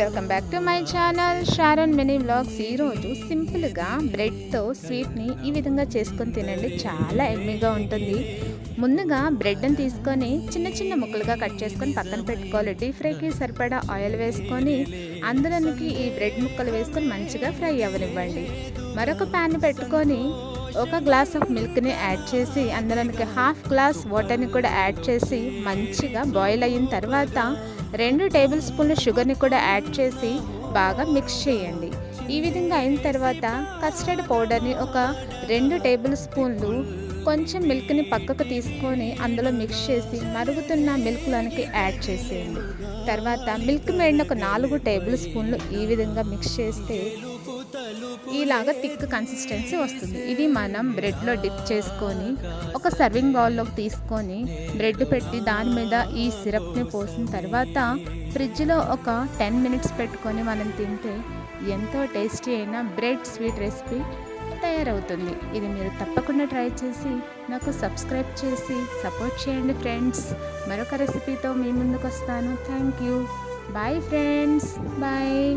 Welcome back to my channel Sharon mini vlogs. ఈరోజు సింపుల్గా బ్రెడ్తో స్వీట్ని ఈ విధంగా చేసుకొని తినండి, చాలా ఎమ్మీగా ఉంటుంది. ముందుగా బ్రెడ్ని తీసుకొని చిన్న చిన్న ముక్కలుగా కట్ చేసుకొని పక్కన పెట్టుకోవాలి. డీప్ ఫ్రైకి సరిపడా ఆయిల్ వేసుకొని అందులోనికి ఈ బ్రెడ్ ముక్కలు వేసుకొని మంచిగా ఫ్రై అవ్వనివ్వండి. మరొక ప్యాన్ పెట్టుకొని ఒక గ్లాస్ ఆఫ్ మిల్క్ని యాడ్ చేసి అందులోనికి హాఫ్ గ్లాస్ వాటర్ని కూడా యాడ్ చేసి మంచిగా బాయిల్ అయిన తర్వాత 2 టేబుల్ స్పూన్ల షుగర్ని కూడా యాడ్ చేసి బాగా మిక్స్ చేయండి. ఈ విధంగా అయిన తర్వాత కస్టర్డ్ పౌడర్ని ఒక 2 టేబుల్ స్పూన్లు కొంచెం మిల్క్ని పక్కకు తీసుకొని అందులో మిక్స్ చేసి మరుగుతున్న మిల్క్లోనికి యాడ్ చేసేయండి. తర్వాత మిల్క్ మేడ్ని ఒక 4 టేబుల్ స్పూన్లు ఈ విధంగా మిక్స్ చేస్తే ఇలాగా థిక్ కన్సిస్టెన్సీ వస్తుంది. ఇది మనం బ్రెడ్లో డిప్ చేసుకొని ఒక సర్వింగ్ బౌల్లోకి తీసుకొని బ్రెడ్ పెట్టి దాని మీద ఈ సిరప్ని పోసిన తర్వాత ఫ్రిడ్జ్లో ఒక 10 మినిట్స్ పెట్టుకొని మనం తింటే ఎంతో టేస్టీ అయిన బ్రెడ్ స్వీట్ రెసిపీ తయారవుతుంది. ఇది మీరు తప్పకుండా ట్రై చేసి నాకు సబ్స్క్రైబ్ చేసి సపోర్ట్ చేయండి ఫ్రెండ్స్. మరొక రెసిపీతో మీ ముందుకు వస్తాను. Thank you. Bye friends, bye.